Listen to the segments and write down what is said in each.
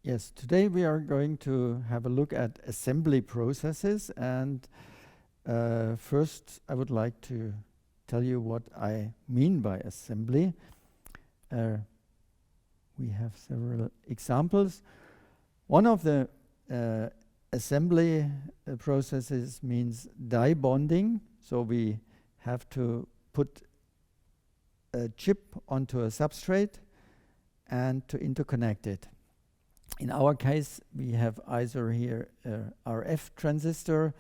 Yes, today we are going to have a look at assembly processes, and first I would like to tell you what I mean by assembly. We have several examples. One of the assembly processes means die bonding, so we have to put a chip onto a substrate and to interconnect it. In our case, we have either here a RF transistor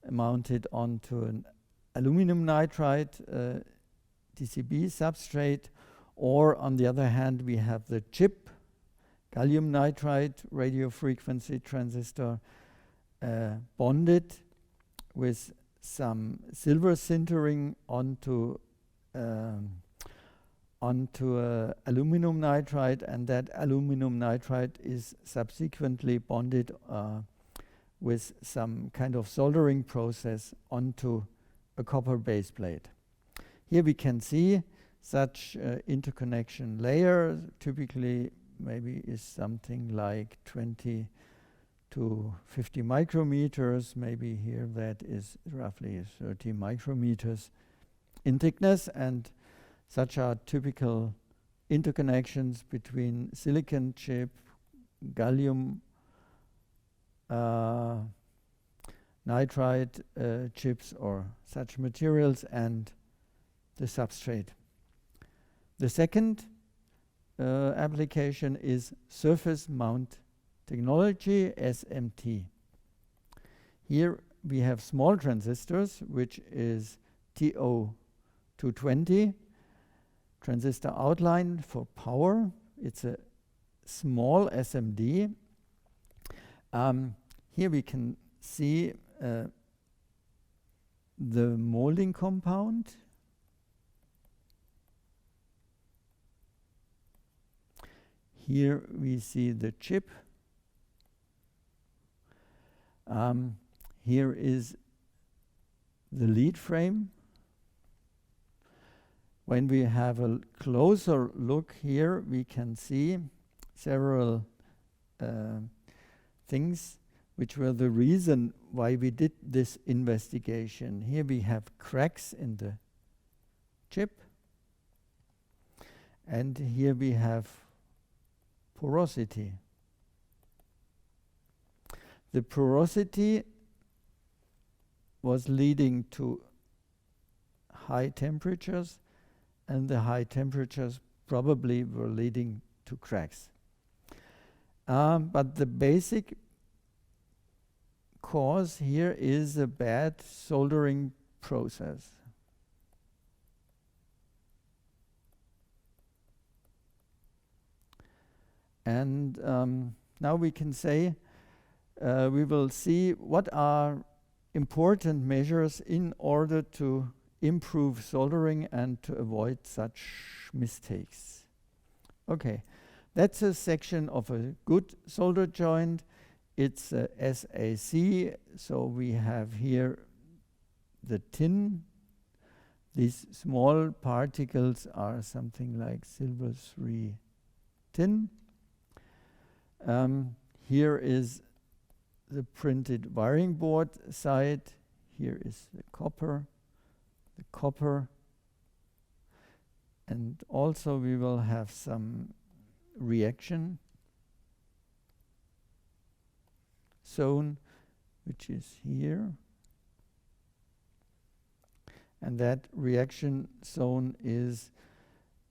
mounted onto an aluminum nitride DCB substrate, or on the other hand, we have the chip, gallium nitride radio frequency transistor, bonded with some silver sintering onto aluminum nitride, and that aluminum nitride is subsequently bonded with some kind of soldering process onto a copper base plate. Here we can see such interconnection layer, typically maybe is something like 20 to 50 micrometers, maybe here that is roughly 30 micrometers in thickness, and such are typical interconnections between silicon chip, gallium nitride chips or such materials and the substrate. The second application is surface mount technology, SMT. Here we have small transistors, which is TO220 transistor outline for power. It's a small SMD. Here we can see the molding compound. Here we see the chip. Here is the lead frame. When we have a closer look here, we can see several things which were the reason why we did this investigation. Here we have cracks in the chip, and here we have porosity. The porosity was leading to high temperatures, and the high temperatures probably were leading to cracks. But the basic cause here is a bad soldering process. And now we can say, we will see what are important measures in order to improve soldering and to avoid such mistakes. Okay, that's a section of a good solder joint. It's a SAC, so we have here the tin. These small particles are something like silver 3 tin. Here is the printed wiring board side. Here is the copper, and also we will have some reaction zone, which is here, and that reaction zone is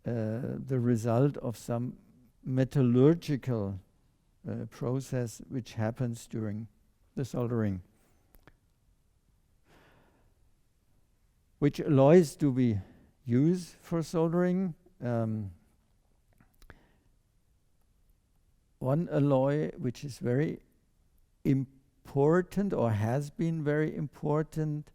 the result of some metallurgical process which happens during the soldering. Which alloys do we use for soldering? One alloy which is very important or has been very important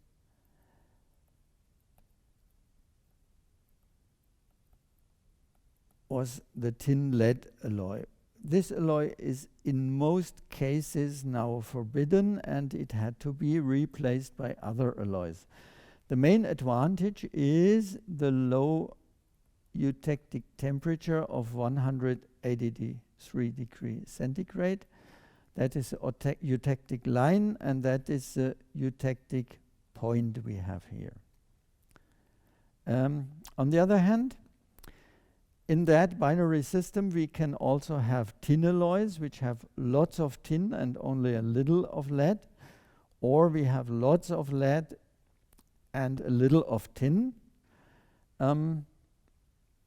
was the tin lead alloy. This alloy is in most cases now forbidden, and it had to be replaced by other alloys. The main advantage is the low eutectic temperature of 100 83 degrees centigrade. That is the eutectic line, and that is the eutectic point we have here. On the other hand, in that binary system, we can also have tin alloys, which have lots of tin and only a little of lead, or we have lots of lead and a little of tin.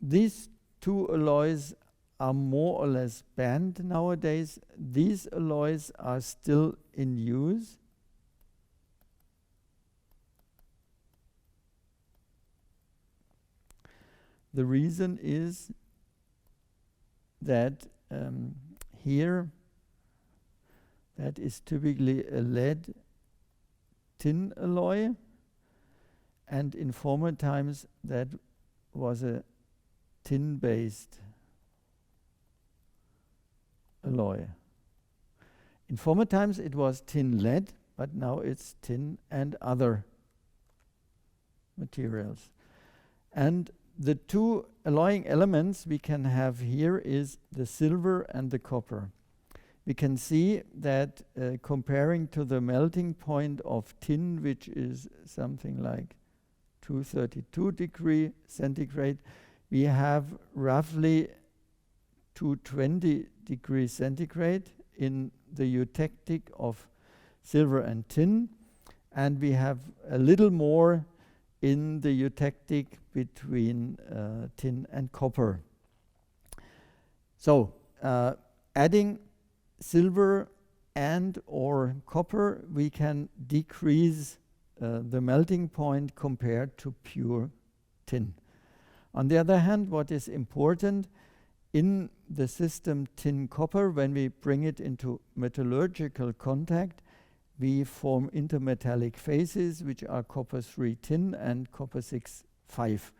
These two alloys are more or less banned nowadays. These alloys are still in use. The reason is that here, that is typically a lead tin alloy, and in former times that was a tin-based alloy. In former times it was tin lead, but now it's tin and other materials. And the two alloying elements we can have here is the silver and the copper. We can see that comparing to the melting point of tin, which is something like 232 degrees centigrade, we have roughly 220 degrees centigrade in the eutectic of silver and tin, and we have a little more in the eutectic between tin and copper. So adding silver and or copper, we can decrease the melting point compared to pure tin. On the other hand, what is important in the system tin-copper, when we bring it into metallurgical contact, we form intermetallic phases, which are copper 3 tin and copper 6 5.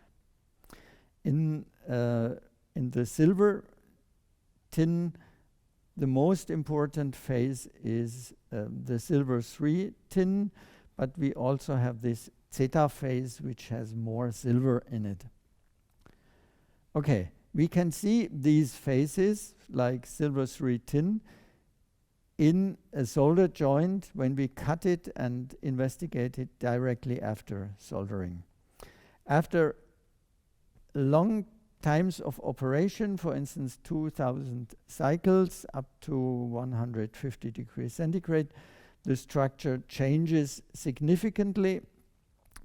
In the silver tin, the most important phase is the silver 3 tin, but we also have this zeta phase, which has more silver in it. Okay, we can see these phases, like silver 3 tin, in a solder joint when we cut it and investigate it directly after soldering. After long times of operation, for instance 2000 cycles up to 150 degrees centigrade, the structure changes significantly.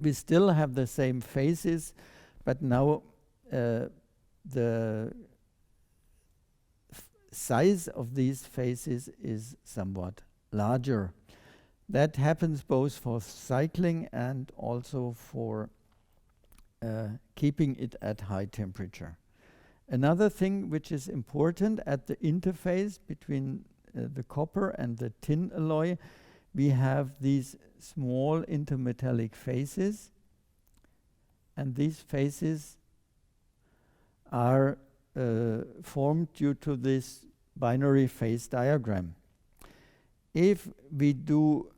We still have the same phases, but now the size of these phases is somewhat larger. That happens both for cycling and also for keeping it at high temperature. Another thing which is important at the interface between the copper and the tin alloy, we have these small intermetallic phases, and these phases are formed due to this binary phase diagram. If we do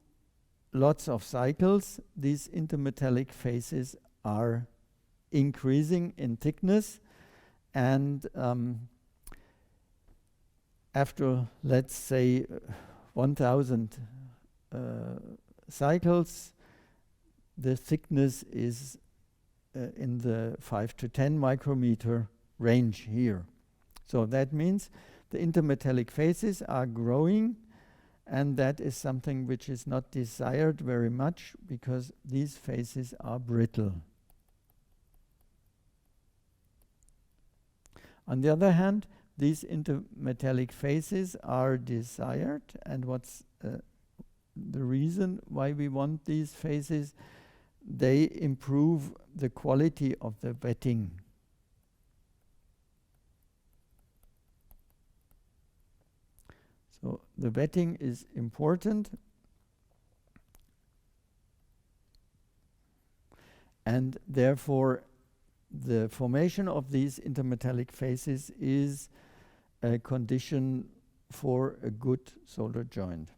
lots of cycles, these intermetallic phases are increasing in thickness, and after, let's say, 1000 cycles, the thickness is in the 5 to 10 micrometer range here. So that means the intermetallic phases are growing, and that is something which is not desired very much because these phases are brittle. On the other hand, these intermetallic phases are desired, and what's the reason why we want these phases? They improve the quality of the wetting. So the wetting is important, and therefore the formation of these intermetallic phases is a condition for a good solder joint.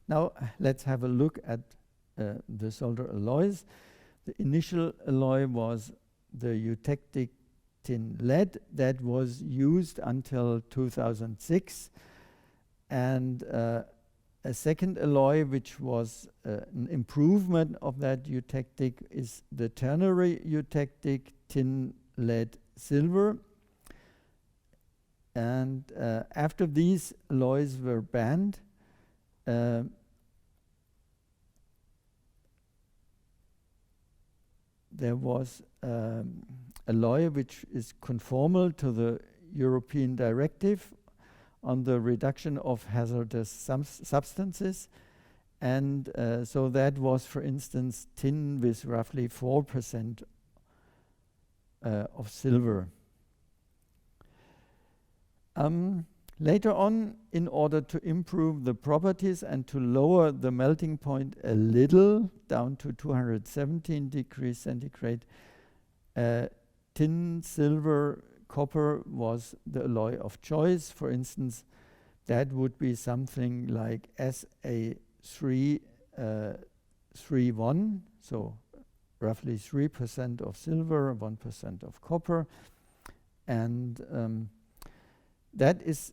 Now let's have a look at the solder alloys. The initial alloy was the eutectic tin lead that was used until 2006. And a second alloy, which was an improvement of that eutectic, is the ternary eutectic tin lead silver. And after these alloys were banned, there was alloy which is conformal to the European directive on the reduction of hazardous substances. And so that was, for instance, tin with roughly 4% of silver. Later on, in order to improve the properties and to lower the melting point a little down to 217 degrees centigrade, tin, silver, copper was the alloy of choice. For instance, that would be something like SA331, so roughly 3% of silver, 1% of copper. And that is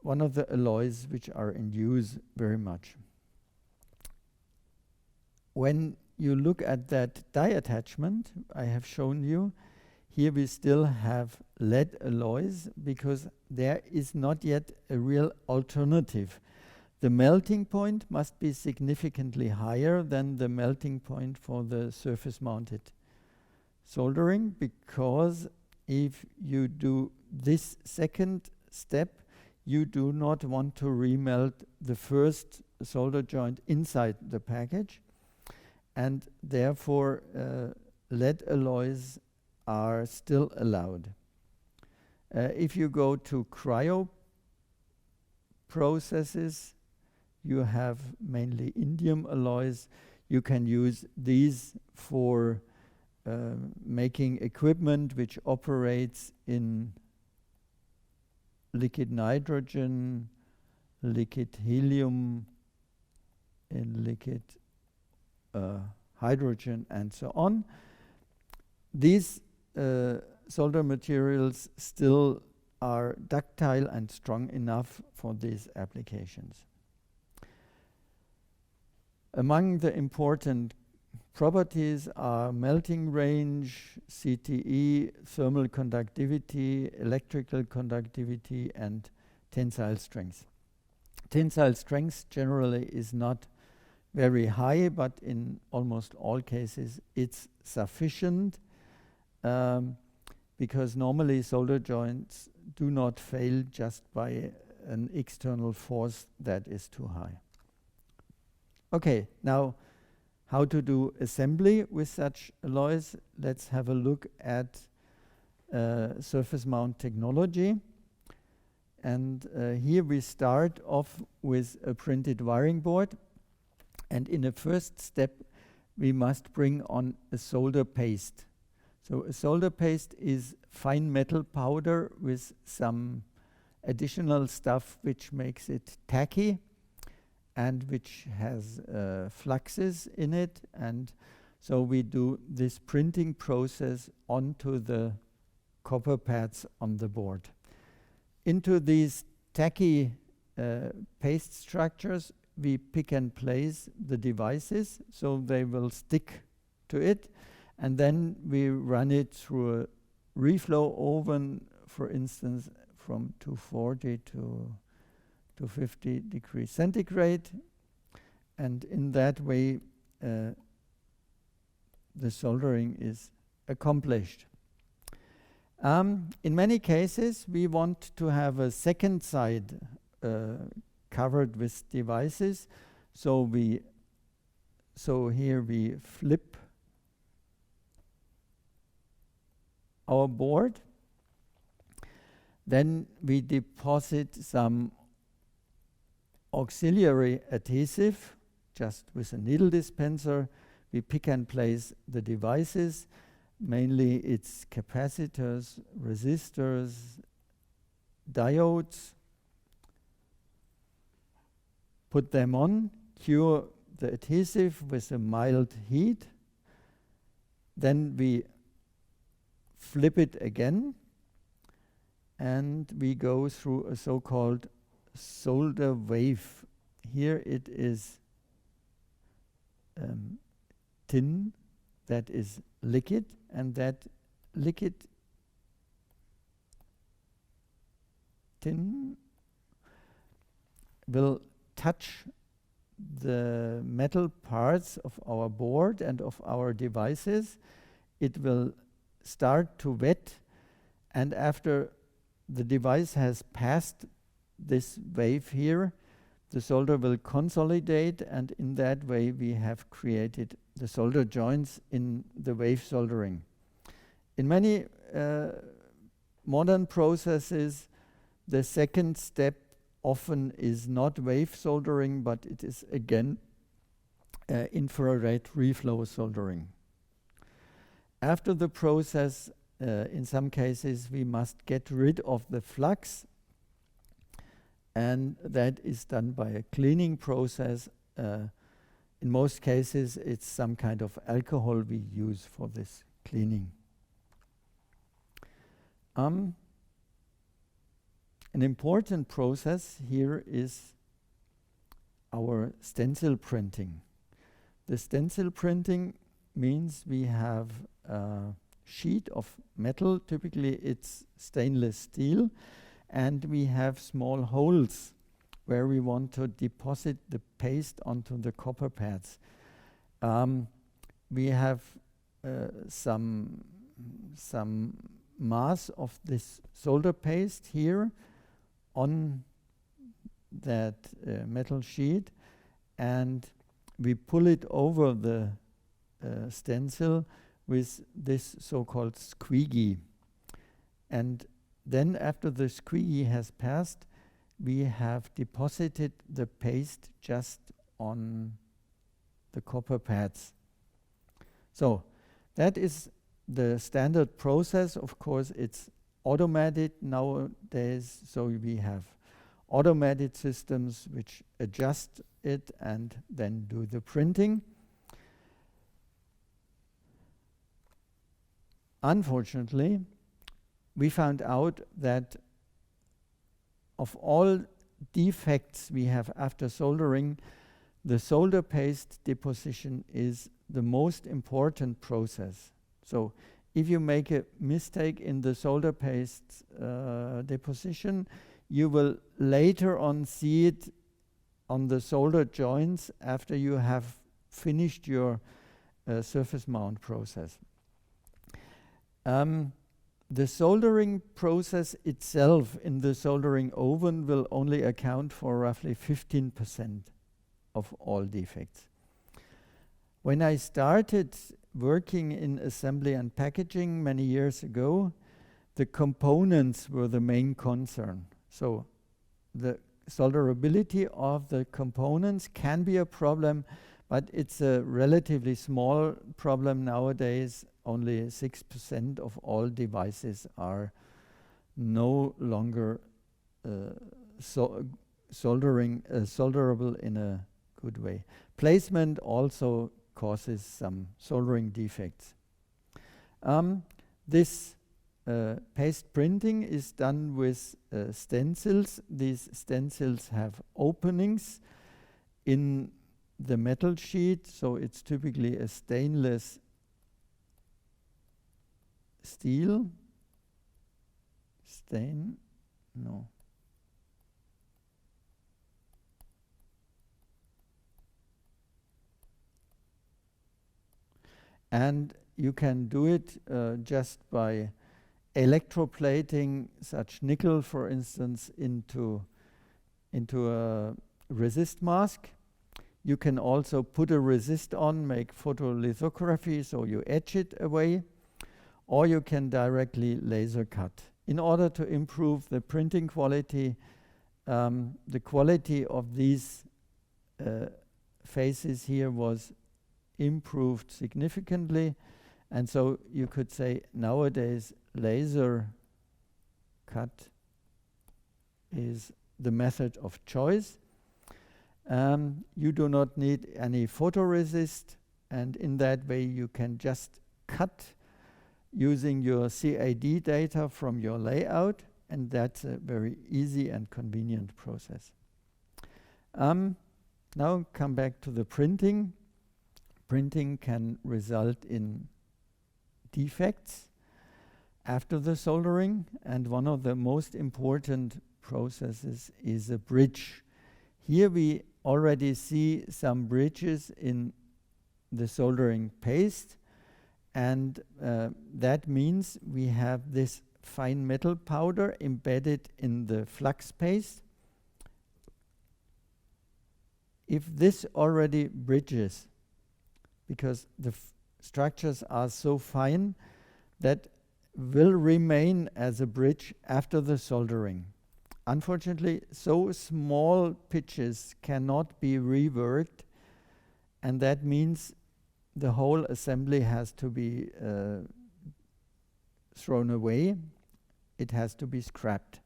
one of the alloys which are in use very much. When you look at that die attachment I have shown you, here we still have lead alloys because there is not yet a real alternative. The melting point must be significantly higher than the melting point for the surface mounted soldering, because if you do this second step, you do not want to remelt the first solder joint inside the package, and therefore lead alloys are still allowed. If you go to cryo processes, you have mainly indium alloys. You can use these for making equipment which operates in liquid nitrogen, liquid helium, in liquid hydrogen, and so on. These solder materials still are ductile and strong enough for these applications. Among the important properties are melting range, CTE, thermal conductivity, electrical conductivity, and tensile strength. Tensile strength generally is not very high, but in almost all cases it's sufficient, because normally solder joints do not fail just by an external force that is too high. Okay, now how to do assembly with such alloys? Let's have a look at surface mount technology. And here we start off with a printed wiring board. And in the first step, we must bring on a solder paste. So a solder paste is fine metal powder with some additional stuff which makes it tacky and which has fluxes in it. And so we do this printing process onto the copper pads on the board. Into these tacky paste structures, we pick and place the devices so they will stick to it, and then we run it through a reflow oven, for instance, from 240 to 50 degrees centigrade, and in that way the soldering is accomplished. In many cases we want to have a second side covered with devices, so here we flip our board, then we deposit some auxiliary adhesive just with a needle dispenser. We pick and place the devices, mainly it's capacitors, resistors, diodes. Put them on, cure the adhesive with a mild heat. Then we flip it again, and we go through a so-called solder wave. Here it is tin that is liquid, and that liquid tin will touch the metal parts of our board and of our devices. It will start to wet, and after the device has passed this wave here, the solder will consolidate, and in that way we have created the solder joints in the wave soldering. In many modern processes, the second step often is not wave soldering, but it is again infrared reflow soldering. After the process, in some cases we must get rid of the flux, and that is done by a cleaning process. In most cases it's some kind of alcohol we use for this cleaning. An important process here is our stencil printing. The stencil printing means we have a sheet of metal, typically it's stainless steel, and we have small holes where we want to deposit the paste onto the copper pads. We have some mass of this solder paste here on that metal sheet, and we pull it over the stencil with this so-called squeegee. And then after the squeegee has passed, we have deposited the paste just on the copper pads. So that is the standard process. Of course, it's automated nowadays, so we have automated systems which adjust it and then do the printing. Unfortunately, we found out that of all defects we have after soldering, the solder paste deposition is the most important process. So if you make a mistake in the solder paste deposition, you will later on see it on the solder joints after you have finished your surface mount process. The soldering process itself in the soldering oven will only account for roughly 15% of all defects. When I started working in assembly and packaging many years ago, the components were the main concern. So the solderability of the components can be a problem, but it's a relatively small problem nowadays. Only 6% of all devices are no longer solderable in a good way. Placement also causes some soldering defects. This paste printing is done with stencils. These stencils have openings in the metal sheet, so it's typically a stainless steel and you can do it just by electroplating such nickel, for instance, into a resist mask. You can also put a resist on, make photolithography, so you etch it away, or you can directly laser cut. In order to improve the printing quality, the quality of these faces here was improved significantly, and so you could say nowadays laser cut is the method of choice. You do not need any photoresist, and in that way you can just cut using your CAD data from your layout, and that's a very easy and convenient process. Now come back to the printing. Printing can result in defects after the soldering, and one of the most important processes is a bridge. Here we already see some bridges in the soldering paste, and that means we have this fine metal powder embedded in the flux paste. If this already bridges, because the structures are so fine, that will remain as a bridge after the soldering. Unfortunately, so small pitches cannot be reworked, and that means the whole assembly has to be thrown away. It has to be scrapped.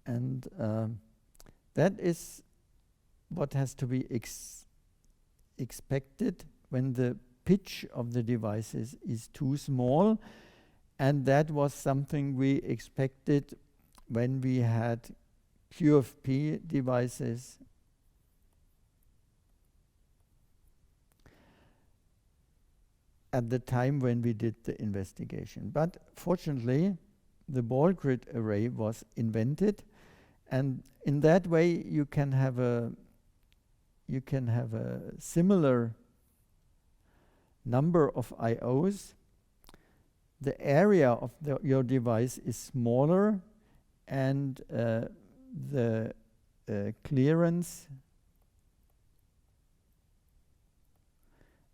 And that is what has to be expected when the pitch of the devices is too small, and that was something we expected when we had QFP devices at the time when we did the investigation. But fortunately, the ball grid array was invented, and in that way you can have a similar number of IOs. The area of your device is smaller, and the clearance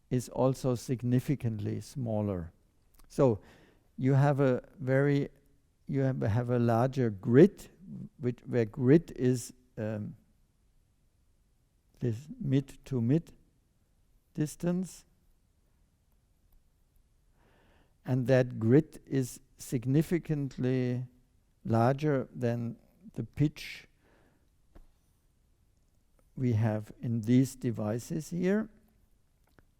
is also significantly smaller. So you have a larger grid, where grid is this mid to mid distance, and that grid is significantly larger than the pitch we have in these devices here.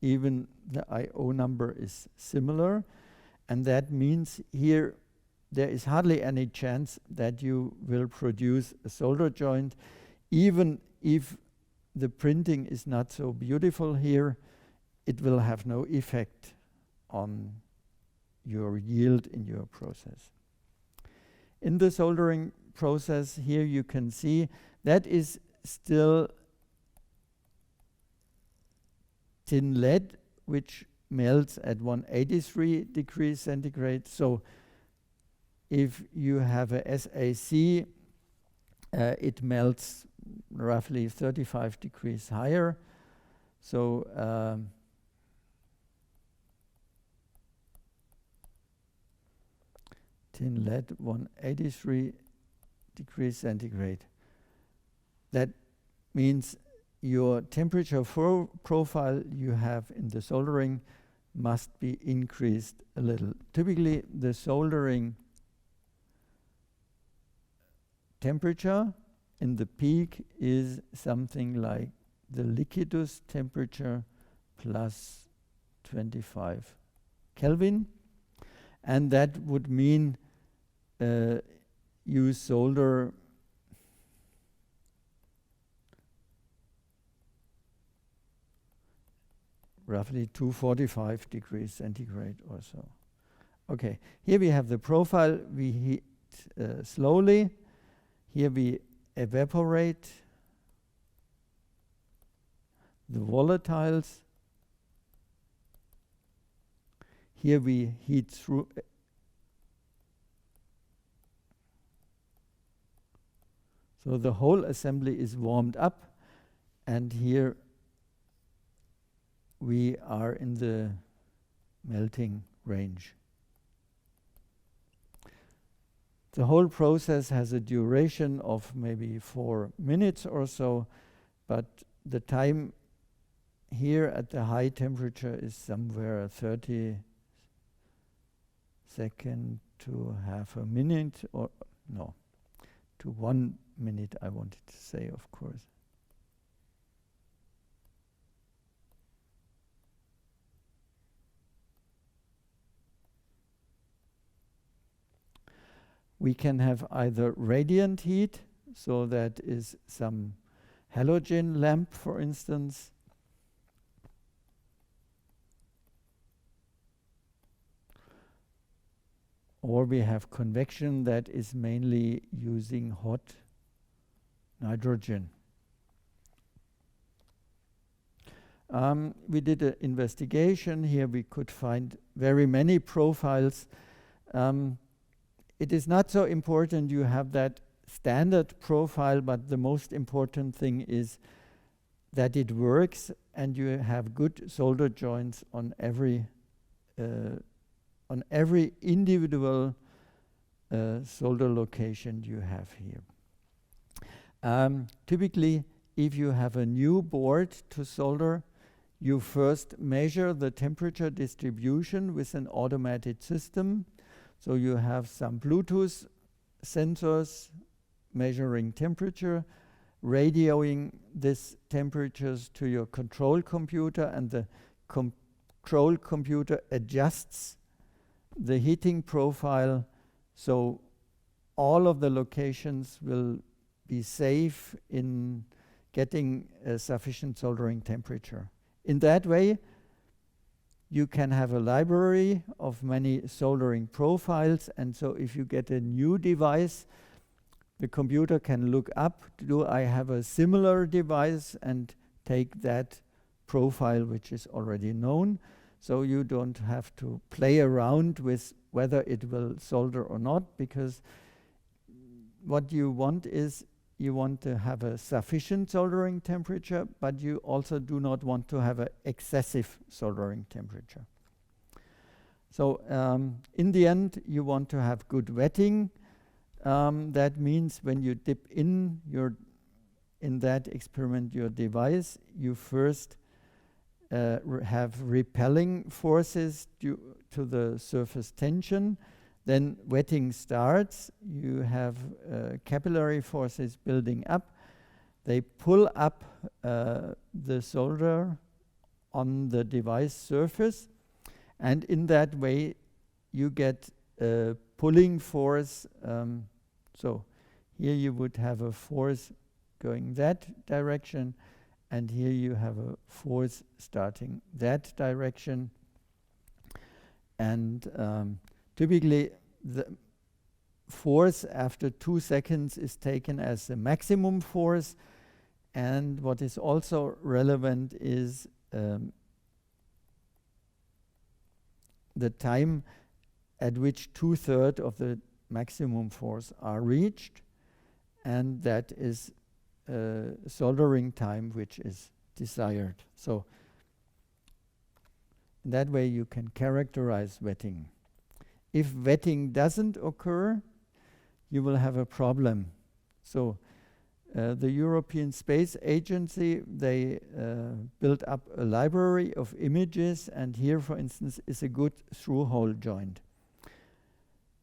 Even the IO number is similar, and that means here there is hardly any chance that you will produce a solder joint. Even if the printing is not so beautiful here, it will have no effect on your yield in your process. In the soldering process here you can see that is still tin lead, which melts at 183 degrees centigrade. So if you have a SAC, it melts roughly 35 degrees higher. So tin lead 183 degrees centigrade. That means your temperature profile you have in the soldering must be increased a little. Typically, the soldering temperature in the peak is something like the liquidus temperature plus 25 Kelvin, and that would mean you solder roughly 245 degrees centigrade or so. Okay, here we have the profile. We heat slowly. Here we evaporate the volatiles. Here we heat through. So the whole assembly is warmed up, and here we are in the melting range. The whole process has a duration of maybe 4 minutes or so, but the time here at the high temperature is somewhere 30 seconds to half a minute, or no, to 1 minute I wanted to say, of course. We can have either radiant heat, so that is some halogen lamp, for instance, or we have convection that is mainly using hot nitrogen. We did an investigation here. We could find very many profiles. It is not so important you have that standard profile, but the most important thing is that it works and you have good solder joints on every individual solder location you have here. Typically, if you have a new board to solder, you first measure the temperature distribution with an automated system. So you have some Bluetooth sensors measuring temperature, radioing these temperatures to your control computer, and the control computer adjusts the heating profile so all of the locations will be safe in getting a sufficient soldering temperature. In that way, you can have a library of many soldering profiles, and so if you get a new device, the computer can look up, do I have a similar device, and take that profile which is already known. So you don't have to play around with whether it will solder or not, because what you want is you want to have a sufficient soldering temperature, but you also do not want to have an excessive soldering temperature. So in the end, you want to have good wetting. That means when you dip in that experiment your device, you first have repelling forces due to the surface tension. Then wetting starts. You have capillary forces building up. They pull up the solder on the device surface, and in that way you get a pulling force. So here you would have a force going that direction, and here you have a force starting that direction. And typically, the force after 2 seconds is taken as the maximum force. And what is also relevant is the time at which 2/3 of the maximum force are reached. And that is soldering time which is desired. So in that way you can characterize wetting. If wetting doesn't occur, you will have a problem. So the European Space Agency, they built up a library of images, and here, for instance, is a good through-hole joint.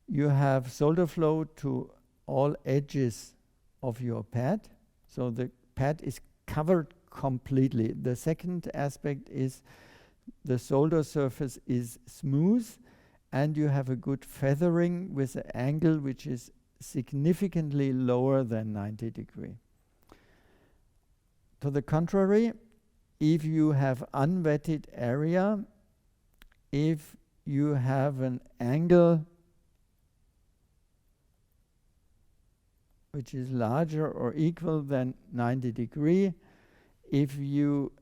You have solder flow to all edges of your pad, so the pad is covered completely. The second aspect is the solder surface is smooth, and you have a good feathering with an angle which is significantly lower than 90 degrees. To the contrary, if you have unwetted area, if you have an angle which is larger or equal than 90 degrees, if you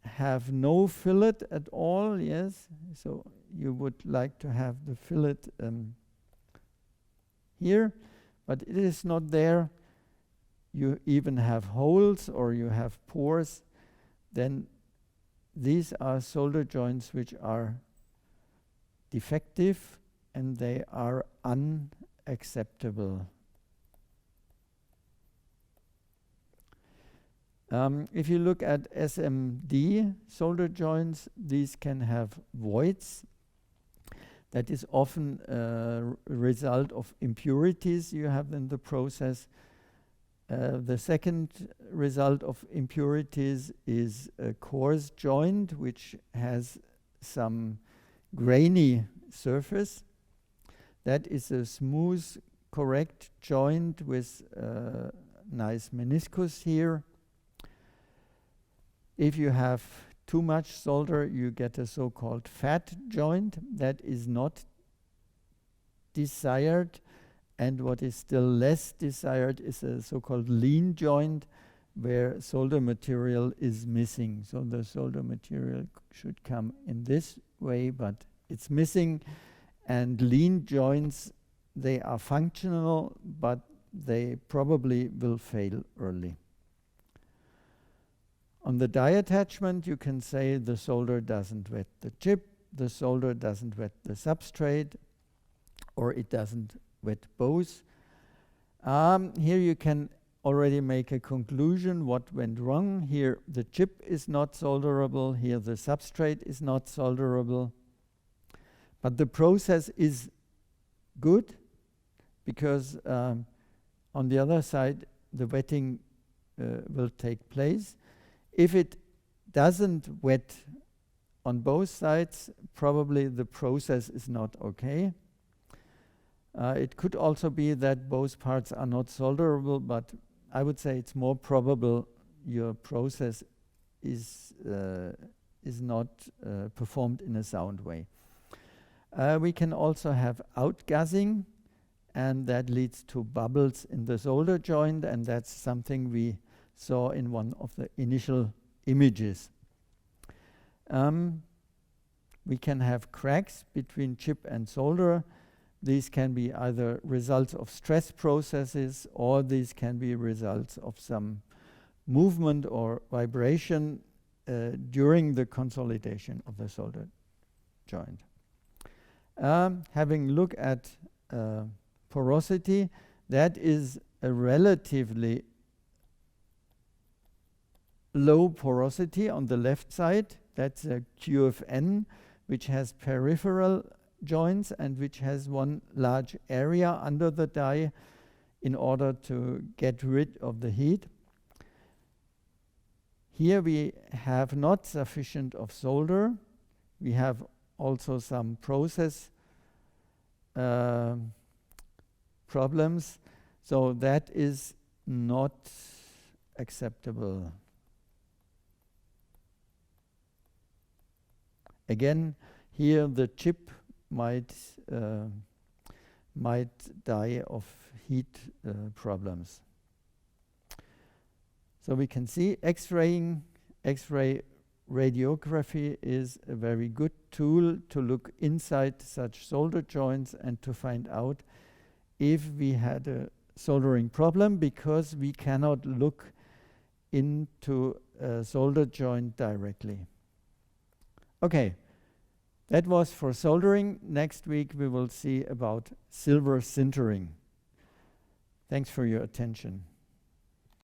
have no fillet at all, yes, so you would like to have the fillet here, but it is not there, you even have holes or you have pores, then these are solder joints which are defective and they are unacceptable. If you look at SMD solder joints, these can have voids. That is often a result of impurities you have in the process. The second result of impurities is a coarse joint which has some grainy surface. That is a smooth correct joint with nice meniscus here. If you have too much solder, you get a so-called fat joint that is not desired, and what is still less desired is a so-called lean joint where solder material is missing. So the solder material should come in this way, but it's missing. And lean joints, they are functional, but they probably will fail early. On the die attachment, you can say the solder doesn't wet the chip, the solder doesn't wet the substrate, or it doesn't wet both. Here you can already make a conclusion what went wrong. Here the chip is not solderable, here the substrate is not solderable. But the process is good because on the other side the wetting will take place. If it doesn't wet on both sides, probably the process is not okay. It could also be that both parts are not solderable, but I would say it's more probable your process is not performed in a sound way. We can also have outgassing, and that leads to bubbles in the solder joint, and that's something we saw in one of the initial images. We can have cracks between chip and solder. These can be either results of stress processes, or these can be results of some movement or vibration during the consolidation of the solder joint. Having a look at porosity, that is a relatively low porosity on the left side. That's a QFN, which has peripheral joints and which has one large area under the die in order to get rid of the heat. Here we have not sufficient of solder. We have also some process problems, so that is not acceptable. Again, here the chip might die of heat problems. So we can see X-ray radiography is a very good tool to look inside such solder joints and to find out if we had a soldering problem, because we cannot look into a solder joint directly. Okay, that was for soldering. Next week we will see about silver sintering. Thanks for your attention.